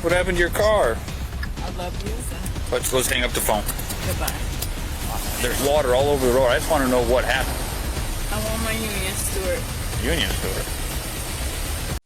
What happened to your car? I love you, so Let's hang up the phone. goodbye. There's water all over the road. I just want to know what happened. I want my union steward. Union Steward.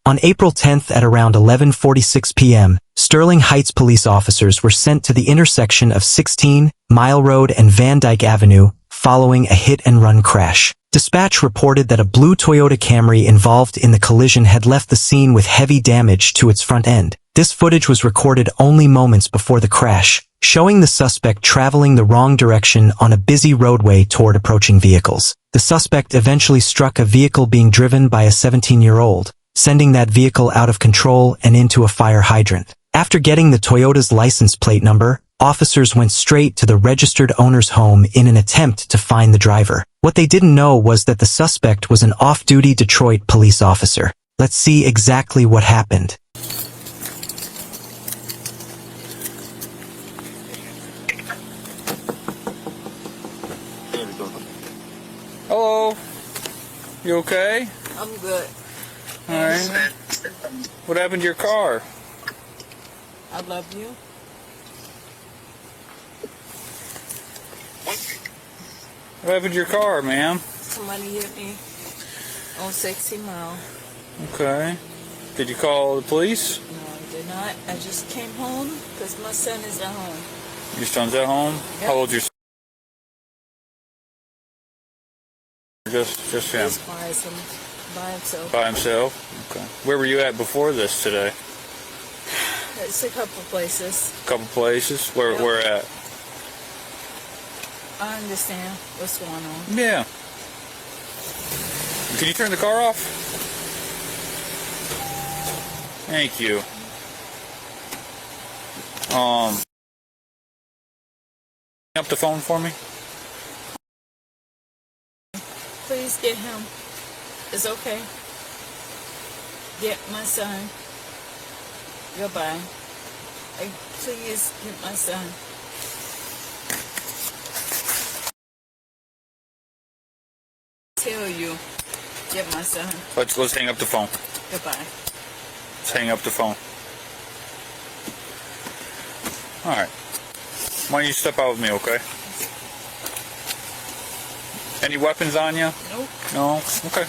On April 10th at around 11:46 p.m., Sterling Heights police officers were sent to the intersection of 16 Mile Road and Van Dyke Avenue following a hit-and-run crash. Dispatch reported that a blue Toyota Camry involved in the collision had left the scene with heavy damage to its front end. This footage was recorded only moments before the crash, showing the suspect traveling the wrong direction on a busy roadway toward approaching vehicles. The suspect eventually struck a vehicle being driven by a 17-year-old, sending that vehicle out of control and into a fire hydrant. After getting the Toyota's license plate number, officers went straight to the registered owner's home in an attempt to find the driver. What they didn't know was that the suspect was an off-duty Detroit police officer. Let's see exactly what happened. Hello. You okay? I'm good. All right. What happened to your car? I love you. What happened to your car, ma'am? Somebody hit me on 60 Mile. Okay. Did you call the police? No, I did not. I just came home because my son is at home. Your son's at home? Yep. How old's your son? Just him. He's by himself. By himself? Okay. Where were you at before this today? It's a couple places. A couple places? Where Yep. where at? I understand what's going on. Yeah. Can you turn the car off? Thank you. Up the phone for me? Please get him. It's okay. Get my son. Goodbye. Please get my son. Tell you, get my son. Let's hang up the phone. Goodbye. Let's hang up the phone. All right. Why don't you step out with me, okay? Any weapons on you? Nope. No? Okay.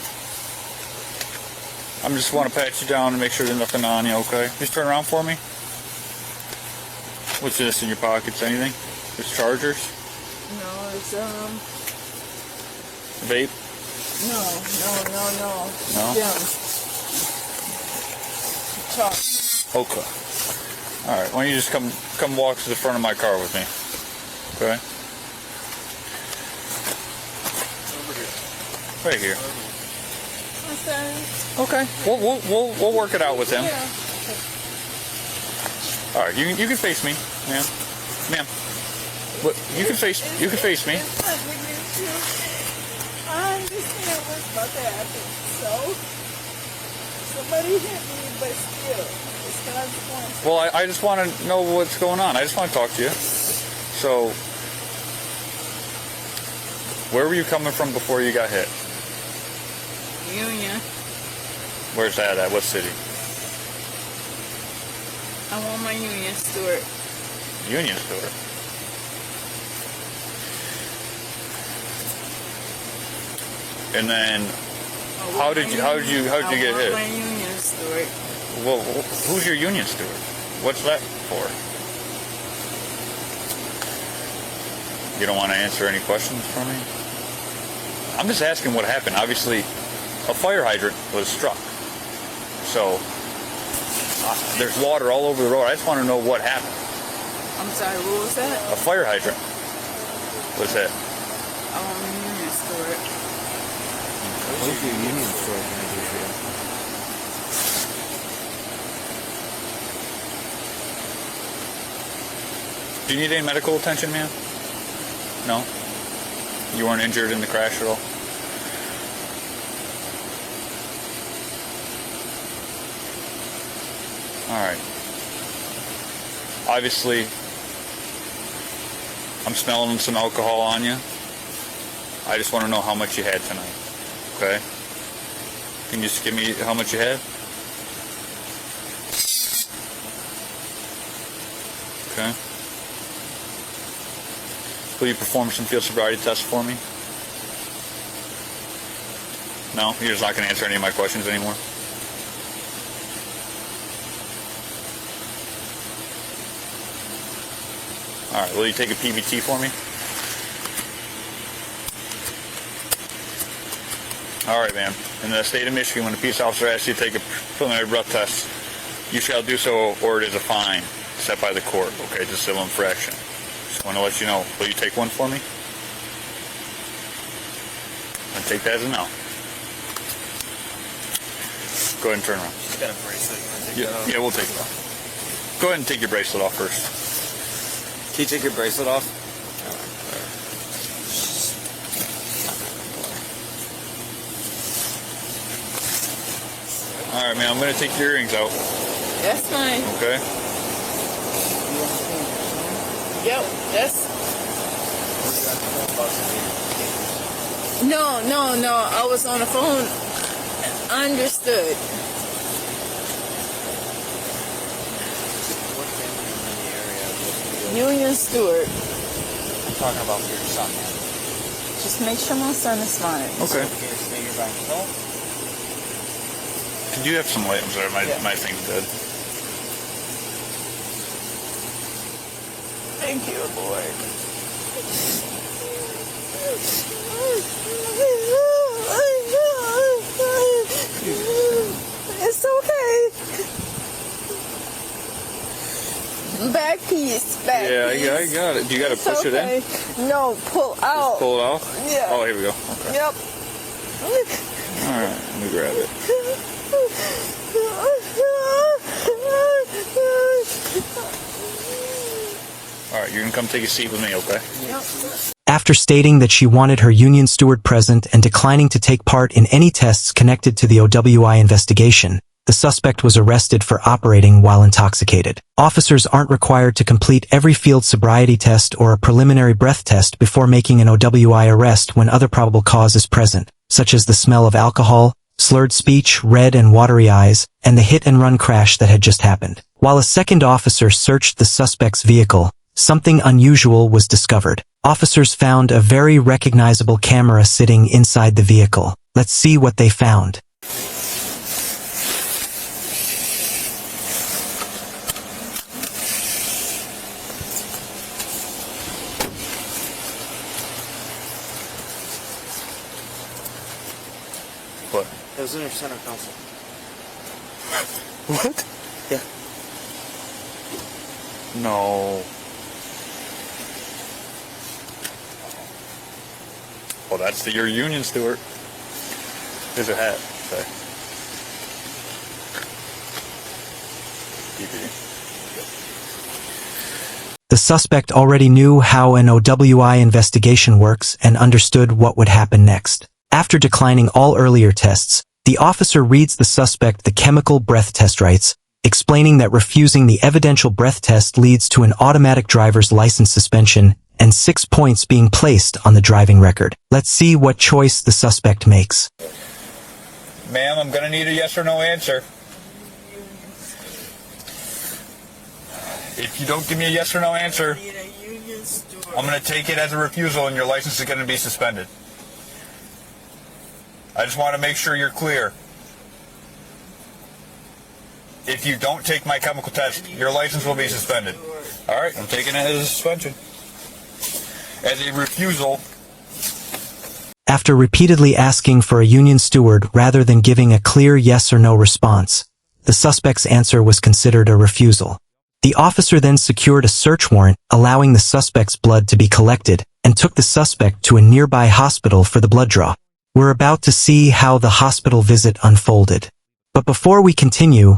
I just want to pat you down and make sure there's nothing on you, okay? Just turn around for me. What's this in your pockets? Anything? There's chargers? No, it's Vape? no. No? Yeah. Talk. Okay. All right. Why don't you just come walk to the front of my car with me? Okay. Right here. My son. Okay. We'll work it out with him. Yeah. All right. You can face me, ma'am. Ma'am. What? You can face me. It's not with you too. I understand what's about to happen. So somebody hit me, but still, it's consequences. Well, I just want to know what's going on. I just want to talk to you. So, where were you coming from before you got hit? Union. Where's that at? What city? I want my union steward. Union Steward. And then, how did you get hit? My union steward. Well, who's your union steward? What's that for? You don't want to answer any questions for me? I'm just asking what happened. Obviously, a fire hydrant was struck. So, there's water all over the road. I just want to know what happened. I'm sorry, what was that? A fire hydrant was hit. I want my union steward. What's your union store going to do for you? Do you need any medical attention, man? No? You weren't injured in the crash at all? Alright. Obviously, I'm smelling some alcohol on you. I just want to know how much you had tonight. Okay? Can you just give me how much you had? Okay. Will you perform some field sobriety tests for me? No? You're just not going to answer any of my questions anymore? Alright, will you take a PBT for me? Alright, ma'am. In the state of Michigan, when a peace officer asks you to take a preliminary breath test, you shall do so or it is a fine set by the court. Okay, it's a civil infraction. Just want to let you know. Will you take one for me? I'll take that as a no. Go ahead and turn around. She's got a bracelet. You want to take that off? Yeah, we'll take it off. Go ahead and take your bracelet off first. Can you take your bracelet off? All right, man. I'm going to take your earrings out. That's fine. Okay. Yep, that's... No, I was on the phone. Understood. Union steward. I'm talking about for your son. Just make sure my son is fine. Okay. Stay your back. No? Could you have some light? I'm sorry, my thing's dead. Thank you, Lord. It's okay. Back piece, back Yeah, piece. I got it. Do you got to It's push it okay. in? No, pull out. Just pull it out? Yeah. Oh, here we go. Okay. Yep. All right, let me grab it. All right, you're going to come take a seat with me, okay? Yep. After stating that she wanted her union steward present and declining to take part in any tests connected to the OWI investigation, the suspect was arrested for operating while intoxicated. Officers aren't required to complete every field sobriety test or a preliminary breath test before making an OWI arrest when other probable cause is present, such as the smell of alcohol, slurred speech, red and watery eyes, and the hit-and-run crash that had just happened. While a second officer searched the suspect's vehicle, something unusual was discovered. Officers found a very recognizable camera sitting inside the vehicle. Let's see what they found. What? It was in her center console. What? Yeah. No. Well, that's your union steward. Here's her hat. Okay. The suspect already knew how an OWI investigation works and understood what would happen next. After declining all earlier tests, the officer reads the suspect the chemical breath test rights, explaining that refusing the evidential breath test leads to an automatic driver's license suspension and 6 points being placed on the driving record. Let's see what choice the suspect makes. Ma'am, I'm going to need a yes or no answer. If you don't give me a yes or no answer, I'm going to take it as a refusal and your license is going to be suspended. I just want to make sure you're clear. If you don't take my chemical test, your license will be suspended. All right, I'm taking it as a suspension. As a refusal. After repeatedly asking for a union steward rather than giving a clear yes or no response, the suspect's answer was considered a refusal. The officer then secured a search warrant allowing the suspect's blood to be collected and took the suspect to a nearby hospital for the blood draw. We're about to see how the hospital visit unfolded. But before we continue,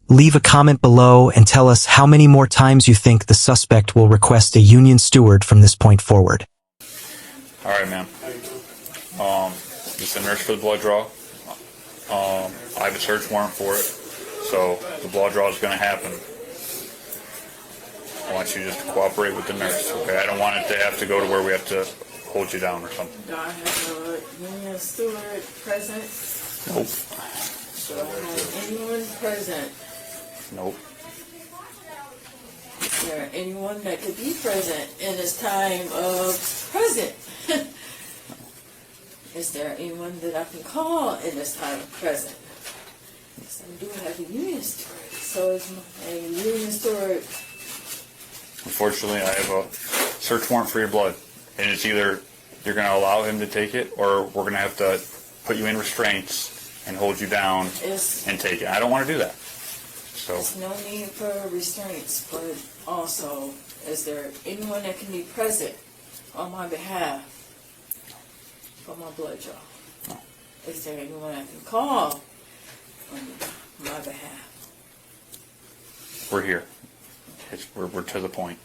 leave a comment below and tell us how many more times you think the suspect will request a union steward from this point forward. All right, ma'am. Just a nurse for the blood draw. I have a search warrant for it, so the blood draw is going to happen. I want you just to cooperate with the nurse, okay? I don't want it to have to go to where we have to hold you down or something. Do I have a union steward present? Nope. Do I have anyone present? Nope. there anyone that could be present in this time of present? Is there anyone that I can call in this time of present? Yes, I do have a union steward. So is a union steward. Unfortunately, I have a search warrant for your blood, and it's either you're going to allow him to take it, or we're going to have to put you in restraints and hold you down and take it. I don't want to do that. So There's no need for restraints, but also, is there anyone that can be present on my behalf for my blood draw? No. Is there anyone I can call on my behalf? we're here. We're to the point.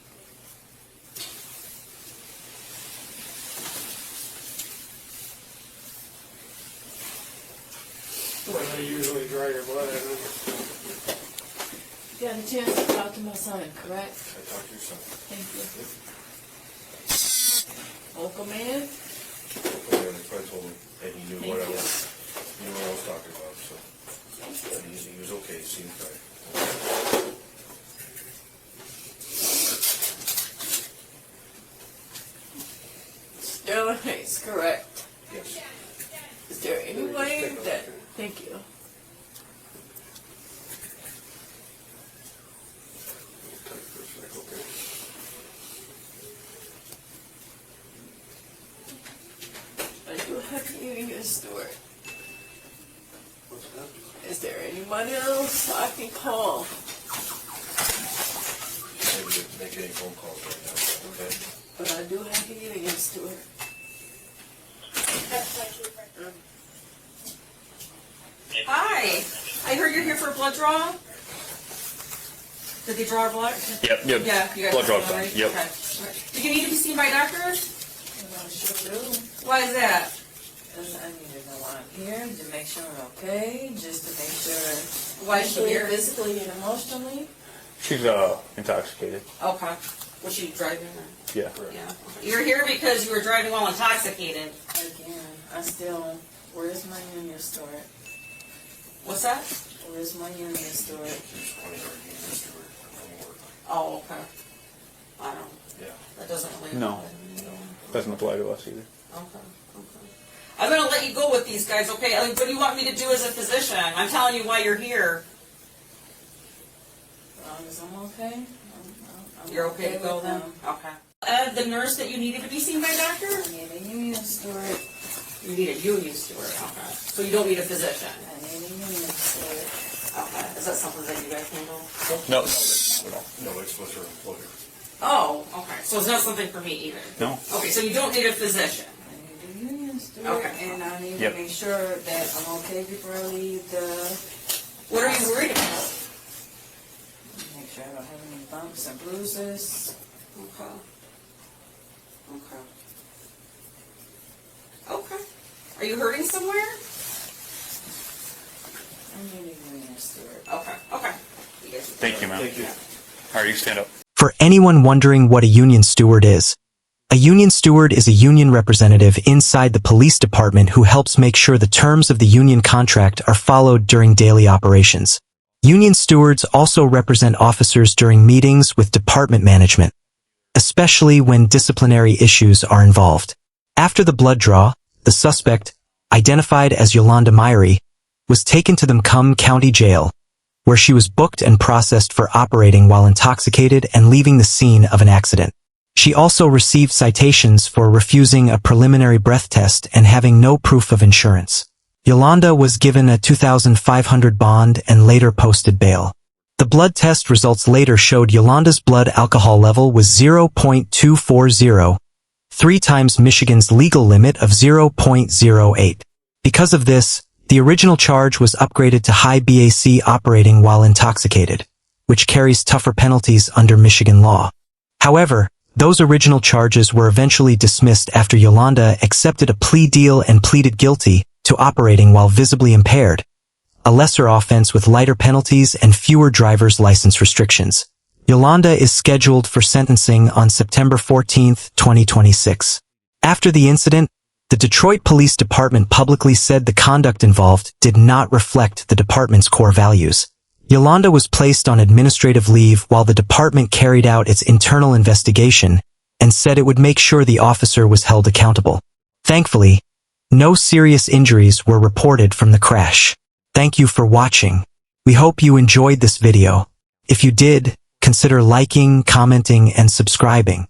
When I usually draw your blood, I don't. You got a chance to talk to my son, correct? I talk to your son. Thank you. Uncle man? I told him, and he knew Thank what I you. was talking about, so. And he was okay, he seemed fine. Sterling Heights, correct. Yes. Is there any way that, thank you. Type for a sec, okay. I do have a union steward. What's that? Is there anybody else I can call? Maybe just make any phone calls right now, okay? But I do have a union steward. Hi, I heard you're here for a blood draw. Did they draw our blood? Yep. Yeah, you guys. Blood draw's all done. right? Yep. Okay. Do you need to be seen by a doctor? And I sure do. Why is that? Because I need to know I'm here to make sure I'm okay, just to make sure. Why is she mentally, here? physically, and emotionally. She's intoxicated. Okay. Was she driving? Or? Yeah. Yeah. You're here because you were driving while intoxicated. Again, where's my union steward? What's that? Where's my union steward? He's one of our union steward from work. Oh, okay. I don't. Yeah. That doesn't really. No. Doesn't apply to us either. Okay. I'm gonna let you go with these guys, okay? What do you want me to do as a physician? I'm telling you why you're here. As long as I'm okay. I'm You're okay to go with then? them. Okay. The nurse that you needed to be seen by a doctor? I need a union steward. You need a union steward, okay. So you don't need a physician? I need a union steward. Okay. Is that something that you guys handle? No. No, it's with her employer. Oh, okay. So it's not something for me either? No. Okay, so you don't need a physician? I need a union steward. Okay. And I need Yep. to make sure that I'm okay before I leave the. What are you worried about? Make sure I don't have any bumps and bruises. Okay. Okay. Okay. Are you hurting somewhere? I need a union steward. Okay. Okay. Thank you, ma'am. Thank you. All right, you stand up. For anyone wondering what a union steward is, a union steward is a union representative inside the police department who helps make sure the terms of the union contract are followed during daily operations. Union stewards also represent officers during meetings with department management, especially when disciplinary issues are involved. After the blood draw, the suspect, identified as Yolanda Myrie, was taken to the Macomb County Jail, where she was booked and processed for operating while intoxicated and leaving the scene of an accident. She also received citations for refusing a preliminary breath test and having no proof of insurance. Yolanda was given a $2,500 bond and later posted bail. The blood test results later showed Yolanda's blood alcohol level was 0.240, 3 times Michigan's legal limit of 0.08. Because of this, the original charge was upgraded to high BAC operating while intoxicated, which carries tougher penalties under Michigan law. However, those original charges were eventually dismissed after Yolanda accepted a plea deal and pleaded guilty to operating while visibly impaired, a lesser offense with lighter penalties and fewer driver's license restrictions. Yolanda is scheduled for sentencing on September 14, 2026. After the incident, the Detroit Police Department publicly said the conduct involved did not reflect the department's core values. Yolanda was placed on administrative leave while the department carried out its internal investigation and said it would make sure the officer was held accountable. Thankfully, no serious injuries were reported from the crash. Thank you for watching. We hope you enjoyed this video. If you did, consider liking, commenting, and subscribing.